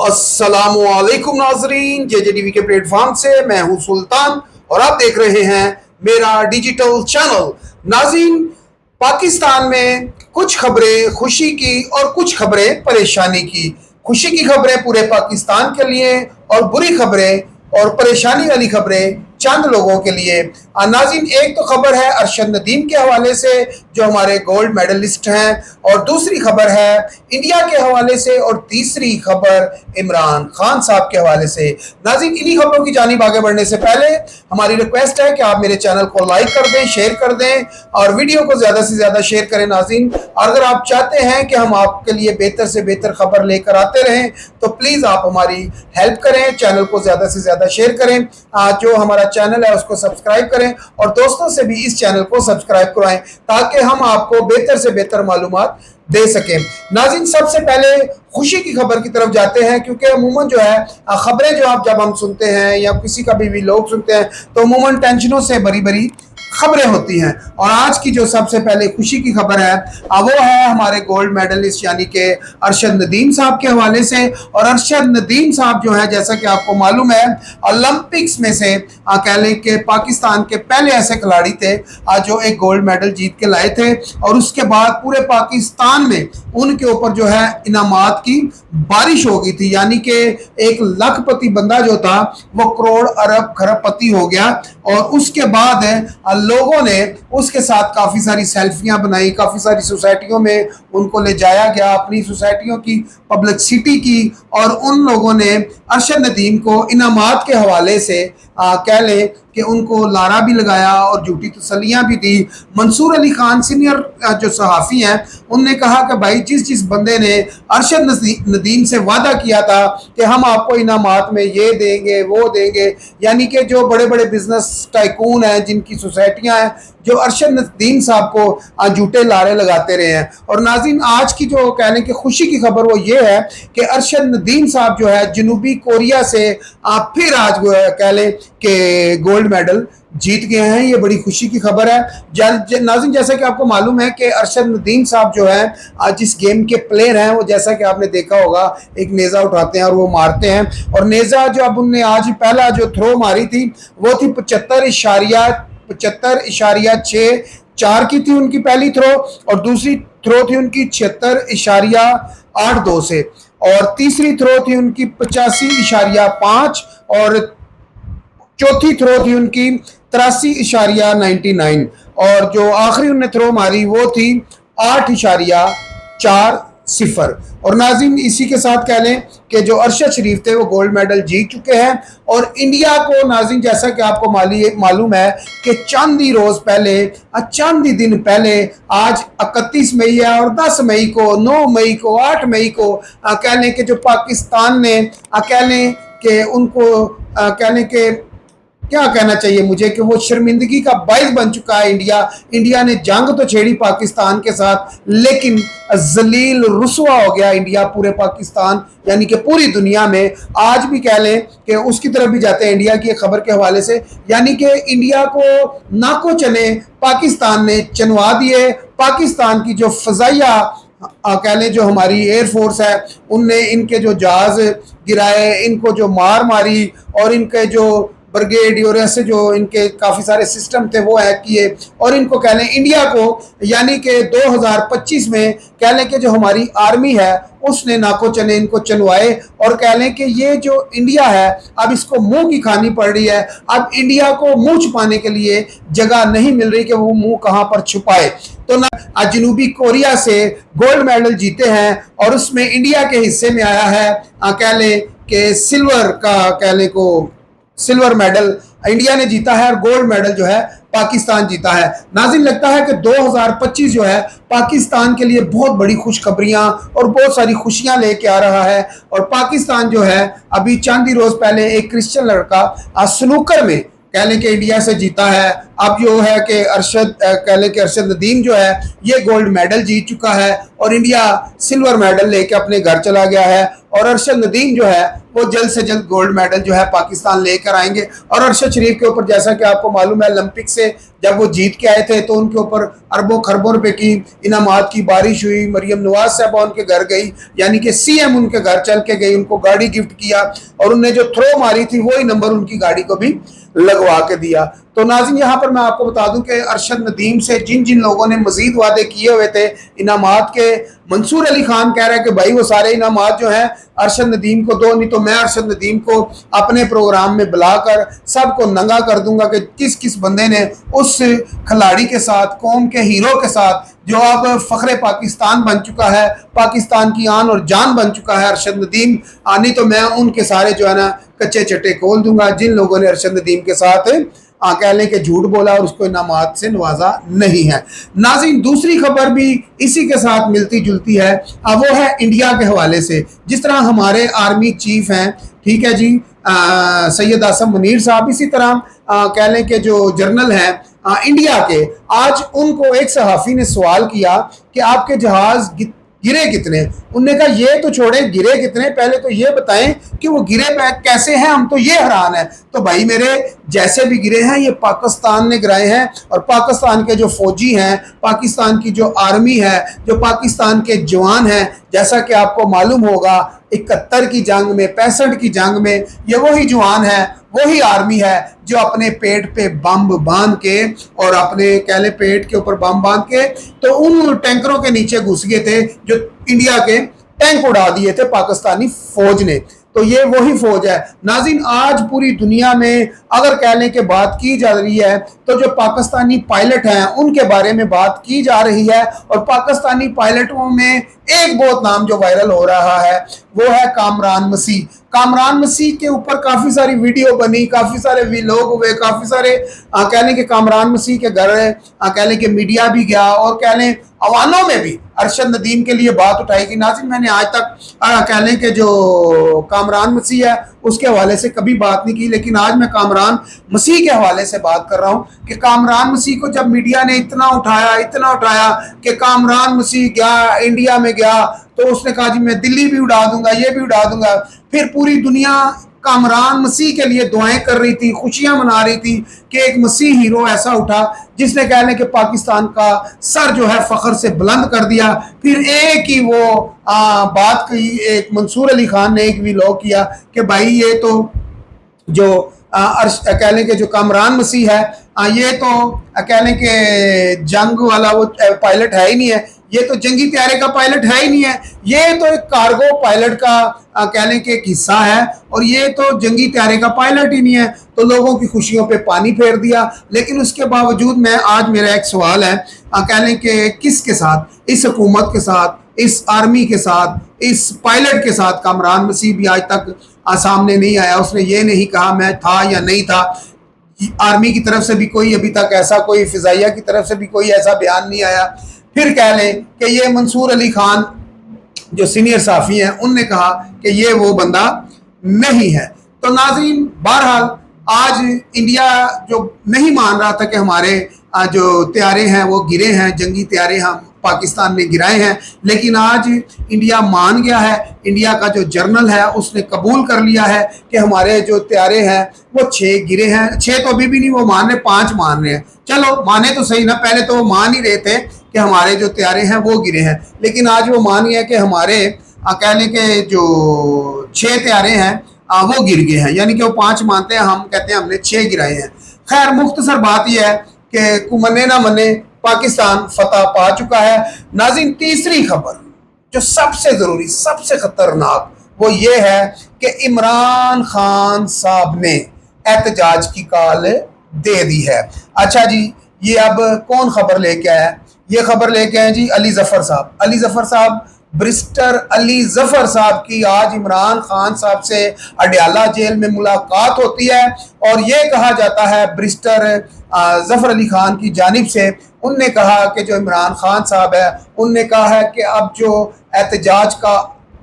अस्सलामुअलैकुम नाजरीन, JJTV के प्लेटफॉर्म से मैं हूं सुल्तान और आप देख रहे हैं मेरा डिजिटल चैनल। नाज़रीन, पाकिस्तान में कुछ खबरें खुशी की और कुछ खबरें परेशानी की। खुशी की खबरें पूरे पाकिस्तान के लिए और बुरी खबरें और परेशानी वाली खबरें चंद लोगों के लिए। नाज़रीन, एक तो खबर है अरशद नदीम के हवाले से जो हमारे गोल्ड मेडलिस्ट हैं, और दूसरी खबर है इंडिया के हवाले से, और तीसरी खबर इमरान खान साहब के हवाले से। नाज़रीन, इन्हीं खबरों की जानिब आगे बढ़ने से पहले हमारी रिक्वेस्ट है कि आप मेरे चैनल को लाइक कर दें, शेयर कर दें और वीडियो को ज़्यादा से ज़्यादा शेयर करें। नाज़रीन, अगर आप चाहते हैं कि हम आपके लिए बेहतर से बेहतर खबर लेकर आते रहें तो प्लीज़ आप हमारी हेल्प करें, चैनल को ज़्यादा से ज़्यादा शेयर करें, जो हमारा चैनल है उसको सब्सक्राइब करें और दोस्तों से भी इस चैनल को सब्सक्राइब करवाएं ताकि हम आपको बेहतर से बेहतर मालूमात दे सकें। नाज़रीन, सबसे पहले खुशी की खबर की तरफ जाते हैं, क्योंकि अमूमन जो है खबरें जो जब हम सुनते हैं या किसी का भी लोग सुनते हैं तो अमूमन टेंशनों से भरी भरी खबरें होती हैं। और आज की जो सबसे पहले खुशी की खबर है वो है हमारे गोल्ड मेडलिस्ट यानी कि अरशद नदीम साहब के हवाले से। और अरशद नदीम साहब जो है, जैसा कि आपको मालूम है, ओलंपिक्स में से कह लें कि पाकिस्तान के पहले ऐसे खिलाड़ी थे जो एक गोल्ड मेडल जीत के लाए थे, और उसके बाद पूरे पाकिस्तान में उनके ऊपर जो है इनामात की बारिश हो गई थी। यानी कि एक लखपति बंदा जो था वो करोड़ अरब खरबपति हो गया। और उसके बाद लोगों ने उसके साथ काफ़ी सारी सेल्फियां बनाई, काफ़ी सारी सोसाइटियों में उनको ले जाया गया, अपनी सोसाइटियों की पब्लिसिटी की, और उन लोगों ने अरशद नदीम को इनामात के हवाले से कह लें कि उनको लारा भी लगाया और झूठी तसल्लियां भी दी। मंसूर अली खान सीनियर जो सहाफ़ी हैं उनने कहा कि भाई जिस बंदे ने अरशद नदीम से वादा किया था कि हम आपको इनामात में ये देंगे वो देंगे, यानी कि जो बड़े बड़े बिजनेस टाइकून हैं जिनकी सोसाइटियां हैं, जो अरशद नदीम साहब को झूठे लारे लगाते रहे हैं। और नाज़रीन, आज की जो कहने की खुशी की खबर वो ये है कि अरशद नदीम साहब जो है जनूबी कोरिया से फिर आज कह लें कि गोल्ड मेडल जीत गए हैं। ये बड़ी खुशी की खबर है। नाज़रीन, जैसा कि आपको मालूम है कि अरशद नदीम साहब जो है जिस गेम के प्लेयर हैं वो, जैसा कि आपने देखा होगा, एक नेज़ा उठाते हैं और वो मारते हैं। और नेज़ा जो अब उनने आज पहला जो थ्रो मारी थी वो थी 75.64 की थी उनकी पहली थ्रो, और दूसरी थ्रो थी उनकी 76.82 से, और तीसरी थ्रो थी उनकी 85.5, और चौथी थ्रो थी उनकी 83.99, और जो आखिरी उन्होंने थ्रो मारी वो थी 8.40। और नाज़रीन, इसी के साथ कह लें कि जो अरशद शरीफ थे वो गोल्ड मेडल जीत चुके हैं। और इंडिया को नाज़रीन, जैसा कि आपको मालूम है कि चंद ही रोज़ पहले, चंद ही दिन पहले, आज 31 मई है और 10 मई को, 9 मई को, 8 मई को कह लें कि जो पाकिस्तान ने कह लें कि उनको कह लें कि क्या कहना चाहिए मुझे कि वो शर्मिंदगी का बाइस बन चुका है। इंडिया ने जंग तो छेड़ी पाकिस्तान के साथ, लेकिन जलील रुसवा हो गया इंडिया पूरे पाकिस्तान यानी कि पूरी दुनिया में। आज भी कह लें कि उसकी तरफ भी जाते हैं इंडिया की खबर के हवाले से, यानी कि इंडिया को नाको चने पाकिस्तान ने चनवा दिए। पाकिस्तान की जो फजाइया कह लें जो हमारी एयरफोर्स है उनने इनके जो जहाज गिराए, इनको जो मार मारी, और इनके जो ब्रिगेड और ऐसे जो इनके काफ़ी सारे सिस्टम थे वो हैक किए, और इनको कह लें इंडिया को यानी कि 2025 में कह लें कि जो हमारी आर्मी है उसने नाको चने इनको चलवाए। और कह लें कि ये जो इंडिया है अब इसको मुंह की खानी पड़ रही है। अब इंडिया को मुंह छुपाने के लिए जगह नहीं मिल रही कि वो मुंह कहाँ पर छुपाए। तो ना आज जनूबी कोरिया से गोल्ड मेडल जीते हैं और उसमें इंडिया के हिस्से में आया है कह लें कि सिल्वर मेडल इंडिया ने जीता है, और गोल्ड मेडल जो है पाकिस्तान जीता है। नाज़रीन, लगता है कि 2025 जो है पाकिस्तान के लिए बहुत बड़ी खुशखबरियां और बहुत सारी खुशियां लेके आ रहा है। और पाकिस्तान जो है अभी चंद ही रोज पहले एक क्रिश्चियन लड़का स्नूकर में कह लें कि इंडिया से जीता है। अब जो है कि अरशद नदीम जो है ये गोल्ड मेडल जीत चुका है और इंडिया सिल्वर मेडल लेके अपने घर चला गया है। और अरशद नदीम जो है वो जल्द से जल्द गोल्ड मेडल जो है पाकिस्तान लेकर आएंगे। और अरशद शरीफ के ऊपर जैसा कि आपको मालूम है, ओलंपिक से जब वो जीत के आए थे तो उनके ऊपर अरबों खरबों रुपए की इनामात की बारिश हुई। मरियम नवाज साहबा उनके घर गई, यानी कि सीएम उनके घर चल के गई, उनको गाड़ी गिफ्ट किया और उन्हें जो थ्रो मारी थी वही नंबर उनकी गाड़ी को भी लगवा के दिया। तो नाज़रीन, यहाँ पर मैं आपको बता दूं कि अरशद नदीम से जिन जिन लोगों ने मजीद वादे किए हुए थे इनामात के, मंसूर अली खान कह रहा है कि भाई वो सारे इनामात जो हैं अरशद नदीम को दो, नहीं तो मैं अरशद नदीम को अपने प्रोग्राम में बुलाकर सबको नंगा कर दूंगा कि किस किस बंदे ने उस खिलाड़ी के साथ, कौम के हीरो के साथ, जो अब फख्रे पाकिस्तान बन चुका है, पाकिस्तान की आन और जान बन चुका है अरशद नदीम, नहीं तो मैं उनके सारे जो है ना कच्चे चट्टे खोल दूंगा जिन लोगों ने अरशद नदीम के साथ कह लें कि झूठ बोला और उसको इनामात से नवाजा नहीं है। नाज़रीन, दूसरी खबर भी इसी के साथ मिलती जुलती है, वो है इंडिया के हवाले से। जिस तरह हमारे आर्मी चीफ हैं, ठीक है जी, सैयद आसम मुनीर साहब, इसी तरह कह लें कि जो जर्नल हैं इंडिया के, आज उनको एक सहाफ़ी ने सवाल किया कि आपके जहाज़ गिरे कितने। उनने कहा ये तो छोड़े गिरे कितने, पहले तो ये बताएं कि वो गिरे कैसे हैं, हम तो ये हैरान है। तो भाई मेरे, जैसे भी गिरे हैं ये पाकिस्तान ने गिराए हैं और पाकिस्तान के जो फौजी हैं, पाकिस्तान की जो आर्मी है, जो पाकिस्तान के जवान हैं, जैसा कि आपको मालूम होगा 71 की जंग में, 65 की जंग में, ये वही जवान है, वही आर्मी है जो अपने पेट पे बम बांध के और अपने कहले पेट के ऊपर बम बांध के तो उन टैंकरों के नीचे घुस गए थे जो इंडिया के टैंक उड़ा दिए थे पाकिस्तानी फौज ने। तो ये वही फौज है। नाज़रीन, आज पूरी दुनिया में अगर कह लें कि बात की जा रही है तो जो पाकिस्तानी पायलट हैं उनके बारे में बात की जा रही है और पाकिस्तानी पायलटों में एक बहुत नाम जो वायरल हो रहा है वो है कामरान मसीह। कामरान मसीह के ऊपर काफ़ी सारी वीडियो बनी, काफ़ी सारे व्लॉग हुए, काफ़ी सारे कह लें कि कामरान मसीह के घर कह लें कि मीडिया भी गया और कह लें अवानों में भी अरशद नदीम के लिए बात उठाई कि नाज़रीन, मैंने आज तक कह लें कि जो कामरान मसीह है उसके हवाले से कभी बात नहीं की, लेकिन आज मैं कामरान मसीह के हवाले से बात कर रहा हूँ कि कामरान मसीह को जब मीडिया ने इतना उठाया कि कामरान मसीह गया, इंडिया में गया, तो उसने कहा जी मैं दिल्ली भी उड़ा दूंगा, ये भी उड़ा दूंगा। फिर पूरी दुनिया कामरान मसीह के लिए दुआएं कर रही थी, खुशियां मना रही थी कि एक मसीह हीरो ऐसा उठा जिसने कह लें कि पाकिस्तान का सर जो है फख्र से बुलंद कर दिया। फिर एक ही वो बात कही, एक मंसूर अली खान ने एक व्लॉग किया कि भाई ये तो जो कह लें कि जो कामरान मसीह है ये तो कह लें कि जंग वाला वो पायलट है ही नहीं है, ये तो जंगी त्यारे का पायलट है ही नहीं है, ये तो एक कार्गो पायलट का कह लें कि एक हिस्सा है और ये तो जंगी त्यारे का पायलट ही नहीं है। तो लोगों की खुशियों पे पानी फेर दिया। लेकिन उसके बावजूद मैं आज मेरा एक सवाल है कह लें कि किसके साथ, इस हुकूमत के साथ, इस आर्मी के साथ, इस पायलट के साथ कामरान मसीह भी आज तक सामने नहीं आया। उसने ये नहीं कहा मैं था या नहीं था। आर्मी की तरफ से भी कोई अभी तक ऐसा, कोई फिजाइया की तरफ से भी कोई ऐसा बयान नहीं आया। फिर कह लें कि ये मंसूर अली खान जो सीनियर साफ़ी हैं उनने कहा कि ये वो बंदा नहीं है। तो नाज़रीन, बहरहाल आज इंडिया जो नहीं मान रहा था कि हमारे जो त्यारे हैं वो गिरे हैं, जंगी त्यारे हम पाकिस्तान ने गिराए हैं, लेकिन आज इंडिया मान गया है। इंडिया का जो जर्नल है उसने कबूल कर लिया है कि हमारे जो त्यारे हैं वो 6 गिरे हैं। 6 तो अभी भी नहीं वो मान रहे, 5 मान रहे हैं। चलो माने तो सही ना, पहले तो वो मान ही रहे थे कि हमारे जो त्यारे हैं वो गिरे हैं, लेकिन आज वो मान गया कि हमारे कह लें कि जो 6 त्यारे हैं वो गिर गए हैं, यानी कि वो 5 मानते हैं, हम कहते हैं हमने 6 गिराए हैं। खैर, मुख्तसर बात यह है कि मने ना मने पाकिस्तान फतह पा चुका है। नाज़रीन, तीसरी खबर जो सबसे ज़रूरी, सबसे ख़तरनाक वो ये है कि इमरान खान साहब ने एहतजाज की कॉल दे दी है। अच्छा जी, ये अब कौन खबर लेके आया? ये खबर लेके आए जी अली ज़फ़र साहब। अली ज़फ़र साहब, ब्रिस्टर अली ज़फ़र साहब की आज इमरान खान साहब से अडयाला जेल में मुलाकात होती है और ये कहा जाता है ब्रिस्टर ज़फ़र अली खान की जानिब से, उनने कहा कि जो इमरान खान साहब है उनने कहा है कि अब जो एहतजाज का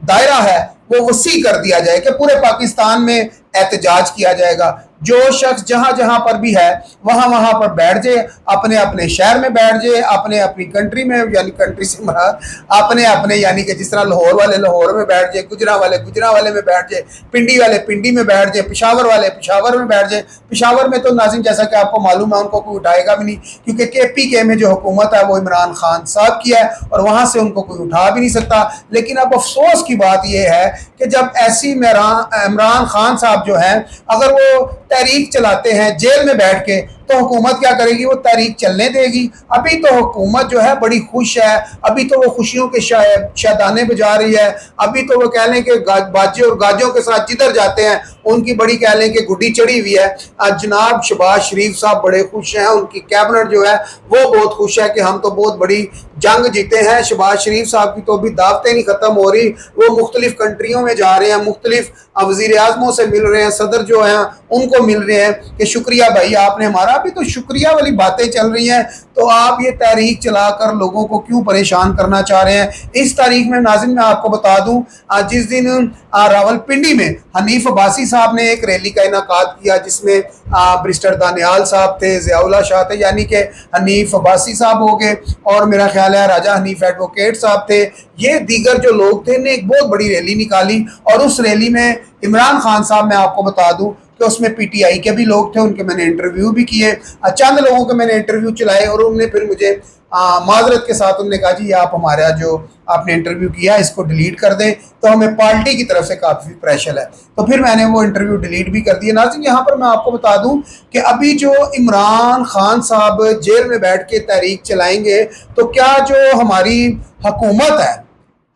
दायरा है वो वसी कर दिया जाए कि पूरे पाकिस्तान में एहतजाज किया जाएगा। जो शख्स जहां जहां पर भी है वहां वहां पर बैठ जाए, अपने अपने शहर में बैठ जाए, अपने अपनी कंट्री में, यानी कंट्री से मराद अपने अपने, यानी कि जिस तरह लाहौर वाले लाहौर में बैठ जाए, गुजरा वाले में बैठ जाए, पिंडी वाले पिंडी में बैठ जाए, पेशावर वाले पेशावर में बैठ जाए। पेशावर में तो नाज़रीन जैसा कि आपको मालूम है उनको कोई उठाएगा भी नहीं, क्योंकि KPK में जो हुकूमत है वो इमरान खान साहब की है और वहां से उनको कोई उठा भी नहीं सकता। लेकिन अब अफसोस की बात यह है कि जब ऐसी इमरान खान साहब जो है अगर वो तहरीक चलाते हैं जेल में बैठ के, तो हुकूमत क्या करेगी? वो तहरीक चलने देगी? अभी तो हुकूमत जो है बड़ी खुश है, अभी तो वो खुशियों के शादाने बजा रही है, अभी तो वो कह लें कि बाजे और गाजों के साथ जिधर जाते हैं उनकी बड़ी कह लें कि गुड्डी चढ़ी हुई है। जनाब शहबाज शरीफ साहब बड़े खुश हैं, उनकी कैबिनेट जो है वो बहुत खुश है कि हम तो बहुत बड़ी जंग जीते हैं। शहबाज शरीफ साहब की तो अभी दावतें नहीं खत्म हो रही, वो मुख्तलिफ कंट्रियों में जा रहे हैं, मुख्तलिफ वज़ीर आज़मों से मिल रहे हैं, सदर जो हैं उनको मिल रहे हैं कि शुक्रिया भाई आपने हमारा, अभी तो शुक्रिया वाली बातें चल रही हैं, तो आप ये तहरीक चलाकर लोगों को क्यों परेशान करना चाह रहे हैं? इस तारीख में नाज़रीन मैं आपको बता दूं, जिस दिन रावलपिंडी में हनीफ अब्बासी साहब ने एक रैली का इनेकाद किया जिसमें बैरिस्टर दानियाल साहब थे, ज़ियाउल्लाह शाह थे, यानी कि हनीफ अब्बासी साहब हो गए और मेरा ख्याल है राजा हनीफ एडवोकेट साहब थे, ये दीगर जो लोग थे ने एक बहुत बड़ी रैली निकाली। और उस रैली में इमरान खान साहब, मैं आपको बता दूं कि उसमें PTI के भी लोग थे, उनके मैंने इंटरव्यू भी किए, चंद लोगों के मैंने इंटरव्यू चलाए और उन्होंने फिर मुझे माजरत के साथ उन्होंने कहा जी आप हमारा जो आपने इंटरव्यू किया इसको डिलीट कर दें, तो हमें पार्टी की तरफ से काफ़ी प्रेशर है। तो फिर मैंने वो इंटरव्यू डिलीट भी कर दिया। नाज़रीन यहाँ पर मैं आपको बता दूं कि अभी जो इमरान खान साहब जेल में बैठ के तहरीक चलाएंगे, तो क्या जो हमारी हुकूमत है,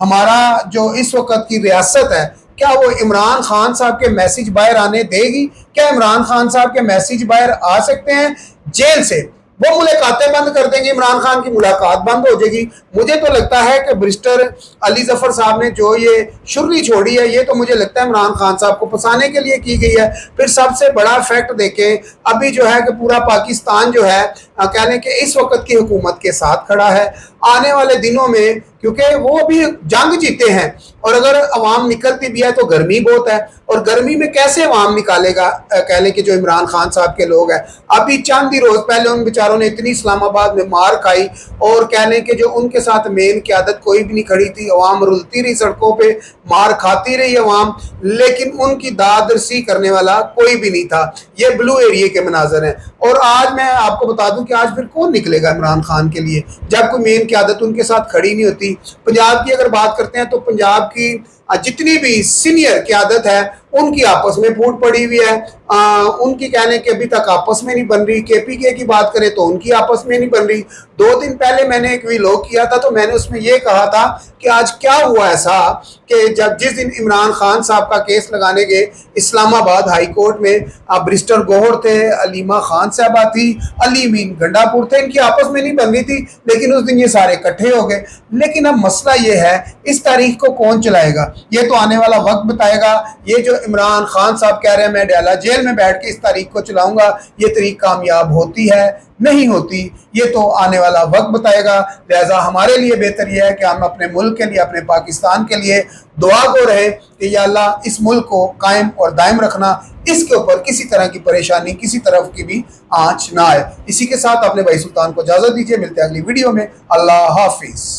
हमारा जो इस वक्त की रियासत है, क्या वो इमरान खान साहब के मैसेज बाहर आने देगी? क्या इमरान खान साहब के मैसेज बाहर आ सकते हैं जेल से? वो मुलाकातें बंद कर देंगे, इमरान खान की मुलाकात बंद हो जाएगी। मुझे तो लगता है कि बैरिस्टर अली जफर साहब ने जो ये शुर्री छोड़ी है, ये तो मुझे लगता है इमरान खान साहब को फंसाने के लिए की गई है। फिर सबसे बड़ा फैक्ट देखें, अभी जो है कि पूरा पाकिस्तान जो है कहने के इस वक्त की हुकूमत के साथ खड़ा है। आने वाले दिनों में क्योंकि वो भी जंग जीते हैं और अगर अवाम निकलती भी है तो गर्मी बहुत है, और गर्मी में कैसे अवाम निकालेगा कह लें कि जो इमरान खान साहब के लोग हैं। अभी चंद ही रोज पहले उन बेचारों ने इतनी इस्लामाबाद में मार खाई और कह लें कि जो उनके साथ मेन क़यादत कोई भी नहीं खड़ी थी, अवाम रुलती रही सड़कों पे, मार खाती रही अवाम, लेकिन उनकी दादरसी करने वाला कोई भी नहीं था। ये ब्लू एरिया के मनाजर हैं। और आज मैं आपको बता दूं कि आज फिर कौन निकलेगा इमरान खान के लिए जब कोई मेन क़यादत उनके साथ खड़ी नहीं होती। पंजाब की अगर बात करते हैं तो पंजाब की जितनी भी सीनियर क़यादत है उनकी आपस में फूट पड़ी हुई है, उनकी कहने के अभी तक आपस में नहीं बन रही। KPK की बात करें तो उनकी आपस में नहीं बन रही। 2 दिन पहले मैंने एक व्लॉग किया था तो मैंने उसमें यह कहा था कि आज क्या हुआ ऐसा कि जब जिस दिन इमरान खान साहब का केस लगाने गए इस्लामाबाद हाई कोर्ट में, बैरिस्टर गौहर थे, अलीमा खान साहबा थी, अली मीन गंडापुर थे, इनकी आपस में नहीं बन रही थी, लेकिन उस दिन ये सारे इकट्ठे हो गए। लेकिन अब मसला ये है इस तारीख को कौन चलाएगा, ये तो आने वाला वक्त बताएगा। ये जो इमरान खान साहब कह रहे हैं मैं डाला जेल में बैठ के इस तारीख को चलाऊंगा, ये तारीख कामयाब होती है नहीं होती, ये तो आने वाला वक्त बताएगा। लिहाजा हमारे लिए बेहतर यह है कि हम अपने मुल्क के लिए, अपने पाकिस्तान के लिए दुआ गो रहे कि या अल्लाह इस मुल्क को कायम और दायम रखना, इसके ऊपर किसी तरह की परेशानी, किसी तरफ की भी आंच ना आए। इसी के साथ अपने भाई सुल्तान को इजाजत दीजिए, मिलते हैं अगली वीडियो में। अल्लाह हाफिज।